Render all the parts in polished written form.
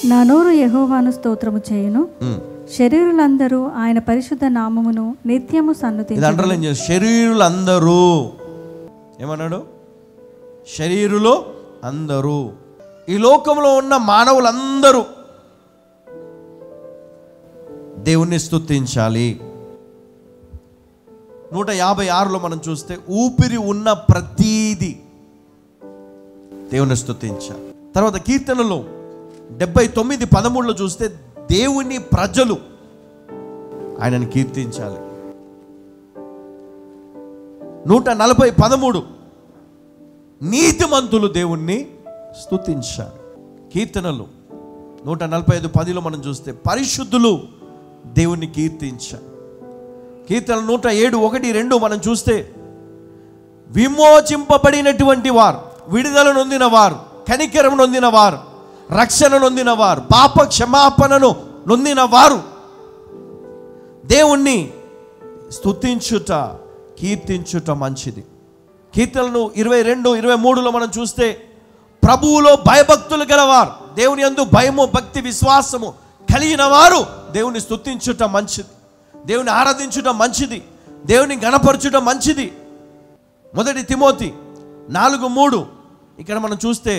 నా నోరు యెహోవాను స్తోత్రము చేయును, శరీరులందరూ ఆయన పరిశుద్ధ నామమును నిత్యము సన్నుతించును. శరీరులందరూ ఏమన్నాడు? శరీరులు అందరూ, ఈ లోకంలో ఉన్న మానవులందరూ దేవుణ్ణి స్తుతించాలి. 156లో మనం చూస్తే ఊపిరి ఉన్న ప్రతీది దేవుని స్తుతించాలి. తర్వాత కీర్తనలో 79:13లో చూస్తే దేవుని ప్రజలు ఆయనను కీర్తించాలి. 140:13 నీతిమంతులు దేవుణ్ణి స్తుతించాలి. కీర్తనలు 145:10లో మనం చూస్తే పరిశుద్ధులు దేవుణ్ణి కీర్తించాలి. కీర్తన 107:1-2 మనం చూస్తే విమోచింపబడినటువంటి వారు, విడుదల నొందిన వారు, కనికరం నొందిన వారు, రక్షణ నొందిన వారు, పాప క్షమాపణను నొందిన వారు దేవుణ్ణి స్తుతించుట, కీర్తించుట మంచిది. కీర్తనలు 22:23లో మనం చూస్తే ప్రభువులో భయభక్తులు గలవారు, దేవుని యందు భయము భక్తి విశ్వాసము కలిగిన వారు దేవుని స్తుతించుట మంచిది, దేవుని ఆరాధించుట మంచిది, దేవుని గణపరచుట మంచిది. 1 తిమోతి 4:3 ఇక్కడ మనం చూస్తే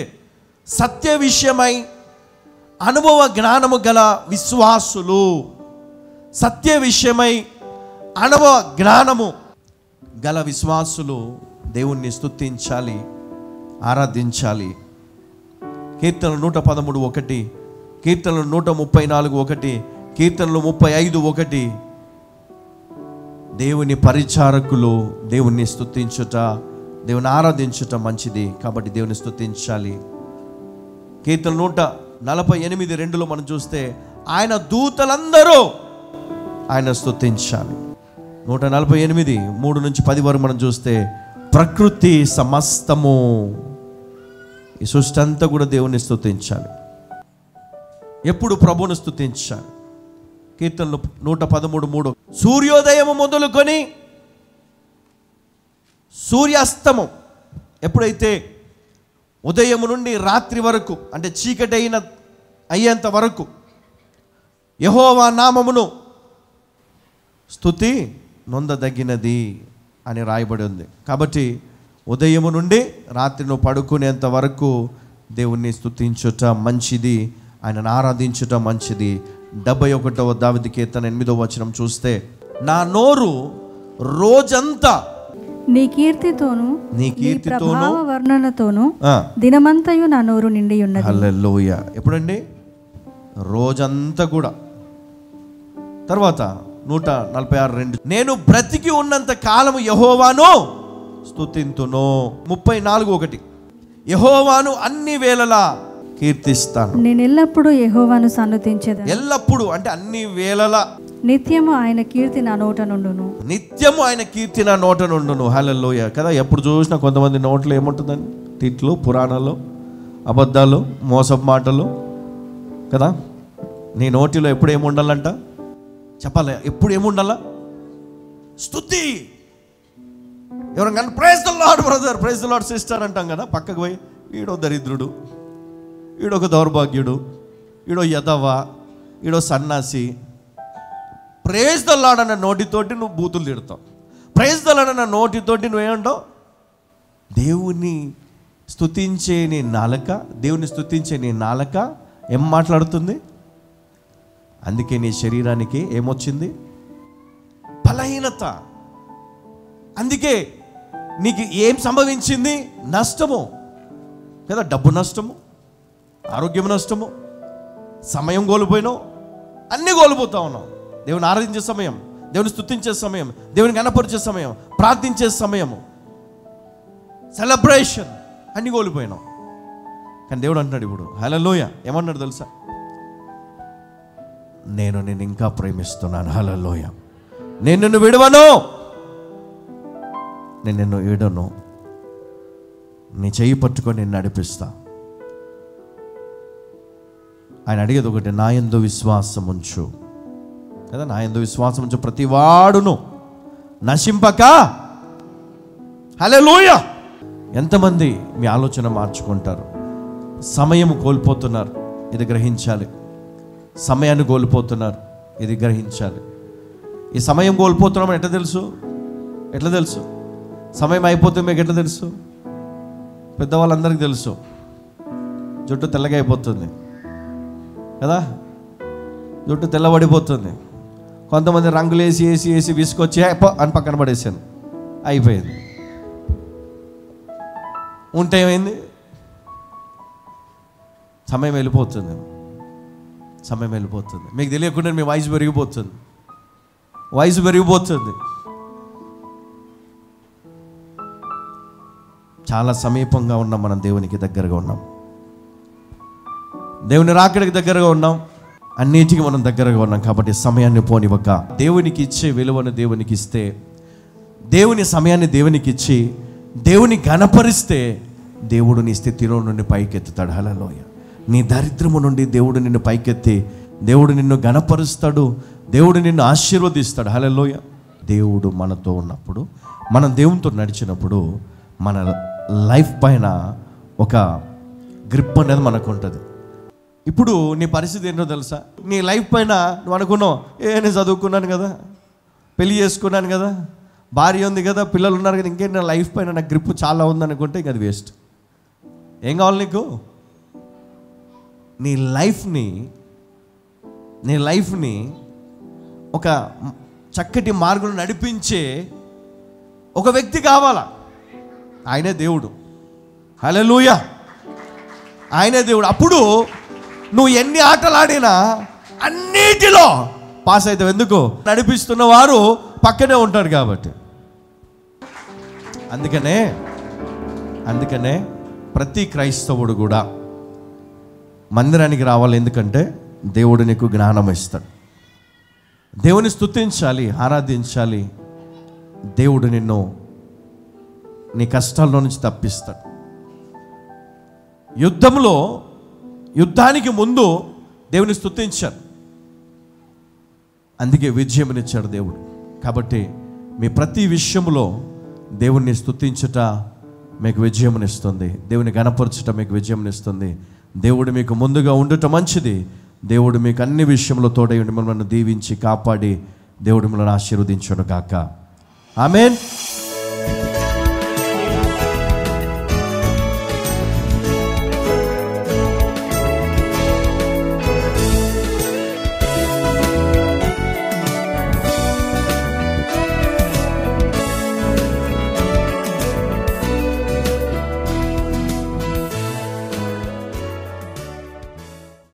సత్య విషయమై అనుభవ జ్ఞానము గల విశ్వాసులు, సత్య విషయమై అనుభవ జ్ఞానము గల విశ్వాసులు దేవుణ్ణి స్తుతించాలి, ఆరాధించాలి. కీర్తనలు 113:1, కీర్తనలు 134:1, కీర్తనలు 35:1 దేవుని పరిచారకులు దేవుణ్ణి స్తుతించుట, దేవుని ఆరాధించుట మంచిది కాబట్టి దేవుని స్తుతించాలి. కీర్తన 148:2లో మనం చూస్తే ఆయన దూతలందరూ ఆయన స్తుతించాలి. 148:3-10 వరకు మనం చూస్తే ప్రకృతి సమస్తము, ఈ సృష్టి అంతా కూడా దేవుని స్తుతించాలి. ఎప్పుడు ప్రభువును స్తుతించాలి. కీర్తనలు 113:3 సూర్యోదయము మొదలుకొని సూర్యాస్తమం, ఎప్పుడైతే ఉదయం నుండి రాత్రి వరకు అంటే చీకటి అయ్యేంత వరకు యెహోవా నామమును స్తుతి నొందదగినది అని రాయబడి ఉంది. కాబట్టి ఉదయము నుండి రాత్రి నువ్వు పడుకునేంత వరకు దేవుణ్ణి స్తుతించుట మంచిది, ఆయనను ఆరాధించుట మంచిది. 71వ దావీదు కీర్తన 8వ వచనం చూస్తే నా నోరు రోజంతా నీ కీర్తితోను నీ ప్రభావ వర్ణనతోను దినమంతయు నా నోరు నిండి ఉన్నది. హల్లెలూయా. ఎప్పుడండి? రోజంతా కూడా. తర్వాత 146:2 నేను బ్రతికి ఉన్నంత కాలము యెహోవాను స్తుతింతును. 34:1 యెహోవాను అన్ని వేళలా కీర్తిస్తాను. నేను ఎల్లప్పుడూ యెహోవాను సన్నుతించెదను. ఎల్లప్పుడూ అంటే అన్ని వేళలా, నిత్యము ఆయన కీర్తి నా నోట నుండును. నిత్యము ఆయన కీర్తి నా నోట నుండును. హల్లెలూయా కదా. ఎప్పుడు చూసినా కొంతమంది నోట్లో ఏముంటుందండి? తిట్లు, పురాణాలు, అబద్ధాలు, మోసపు మాటలు కదా. నీ నోటిలో ఎప్పుడు ఏముండాలంట? చెప్పాలి. ఎప్పుడు ఏముండాలా? స్తుతి. ఎవరైనా praise the lord brother, praise the lord sister అంటాం కదా. పక్కకు పోయి ఈడో దరిద్రుడు, ఈడొక దౌర్భాగ్యుడు, ఈడో యదవ, ఈడో సన్నాసి. ప్రైజ్ ద లార్డ్ అన్న నోటితోటి నువ్వు బూతులు తిడతావు. ప్రైజ్ ద లార్డ్ అన్న నోటితోటి నువ్వేమంటావు? దేవుని స్తుతించే నీ నాలుక, దేవుని స్తుతించే నీ నాలుక ఏం మాట్లాడుతుంది? అందుకే నీ శరీరానికి ఏమొచ్చింది? బలహీనత. అందుకే నీకు ఏం సంభవించింది? నష్టము కదా. డబ్బు నష్టము, ఆరోగ్యం నష్టము, సమయం కోల్పోయినావు, అన్నీ కోల్పోతా ఉన్నావు. దేవుని ఆరాధించే సమయం, దేవుని స్తుతించే సమయం, దేవుని కనపరిచే సమయం, ప్రార్థించే సమయము, సెలబ్రేషన్ అన్నీ కోల్పోయినావు. కానీ దేవుడు అంటున్నాడు ఇప్పుడు, హల్లెలూయ. ఏమన్నాడు తెలుసా? నేను నిన్ను ఇంకా ప్రేమిస్తున్నాను. హల్లెలూయ. నేను నిన్ను విడవను, నేను నిన్ను విడను, నీ చెయ్యి పట్టుకొని నిన్ను నడిపిస్తా. ఆయన అడిగేది ఒకటి, నా యందు విశ్వాసం ఉంచు కదా. నా యందు విశ్వాసం ఉంచు ప్రతి వాడును నశింపక. హల్లెలూయా. ఎంతమంది మీ ఆలోచన మార్చుకుంటారు? సమయం కోల్పోతున్నారు, ఇది గ్రహించాలి. సమయాన్ని కోల్పోతున్నారు. ఇది గ్రహించాలి. ఈ సమయం కోల్పోతున్నామని ఎట్లా తెలుసు? సమయం అయిపోతుంది మీకు ఎట్లా తెలుసు? పెద్దవాళ్ళందరికీ తెలుసు. జుట్టు తెల్లగా అయిపోతుంది కదా, జుట్టు తెల్లబడిపోతుంది. కొంతమంది రంగులు వేసి విసుకొచ్చి అని పక్కన పడేసాను, అయిపోయింది. ఉంటే ఏమైంది? సమయం వెళ్ళిపోతుంది. మీకు తెలియకుండా మీ వయసు పెరిగిపోతుంది. చాలా సమీపంగా ఉన్నాం, మనం దేవునికి దగ్గరగా ఉన్నాం, దేవుని రాకడికి దగ్గరగా ఉన్నాం, అన్నిటికీ మనం దగ్గరగా ఉన్నాం. కాబట్టి సమయాన్ని పోనివ్వక దేవునికి ఇచ్చే విలువను దేవునికి ఇస్తే, దేవుని సమయాన్ని దేవునికి ఇచ్చి దేవుని ఘనపరిస్తే దేవుడు నీ స్థితిలో నుండి పైకెత్తుతాడు. హల్లెలూయా. నీ దరిద్రము నుండి దేవుడు నిన్ను పైకెత్తి దేవుడు నిన్ను ఘనపరుస్తాడు, దేవుడు నిన్ను ఆశీర్వదిస్తాడు. హల్లెలూయా. దేవుడు మనతో ఉన్నప్పుడు, మనం దేవునితో నడిచినప్పుడు మన లైఫ్ పైన ఒక గ్రిప్ అనేది మనకు ఉంటుంది. ఇప్పుడు నీ పరిస్థితి ఏంటో తెలుసా? నీ లైఫ్ పైన నువ్వు అనుకున్నావు, నేను చదువుకున్నాను కదా, పెళ్లి చేసుకున్నాను కదా, భార్య ఉంది కదా, పిల్లలు ఉన్నారు కదా, ఇంకేంటి నా లైఫ్ పైన నా గ్రిప్ చాలా ఉందనుకుంటే ఇంక అది వేస్ట్. ఏం కావాలి నీకు? నీ లైఫ్ని ఒక చక్కటి మార్గం నడిపించే ఒక వ్యక్తి కావాలా. ఆయనే దేవుడు. హల్లెలూయా. ఆయనే దేవుడు. అప్పుడు నువ్వు ఎన్ని ఆటలు ఆడినా అన్నిటిలో పాస్ అవుతావు. ఎందుకు? నడిపిస్తున్న వారు పక్కనే ఉంటారు కాబట్టి. అందుకనే ప్రతి క్రైస్తవుడు కూడా మందిరానికి రావాలి. ఎందుకంటే దేవుడు నీకు జ్ఞానం ఇస్తాడు. దేవుని స్తుతించాలి, ఆరాధించాలి. దేవుడు నిన్ను నీ కష్టాల్లో నుంచి తప్పిస్తాడు. యుద్ధానికి ముందు దేవుని స్తుతించారు, అందుకే విజయమునిచ్చాడు దేవుడు. కాబట్టి మీ ప్రతి విషయంలో దేవుణ్ణి స్తుతించుట మీకు విజయమునిస్తుంది, దేవుని ఘనపరచుట మీకు విజయమునిస్తుంది. దేవుడు మీకు ముందుగా ఉండటం మంచిది. దేవుడు మీకు అన్ని విషయంలో తోడై ఉండి మిమ్మల్ని దీవించి కాపాడి దేవుడు మిమ్మల్ని ఆశీర్వదించును గాక. ఆమేన్.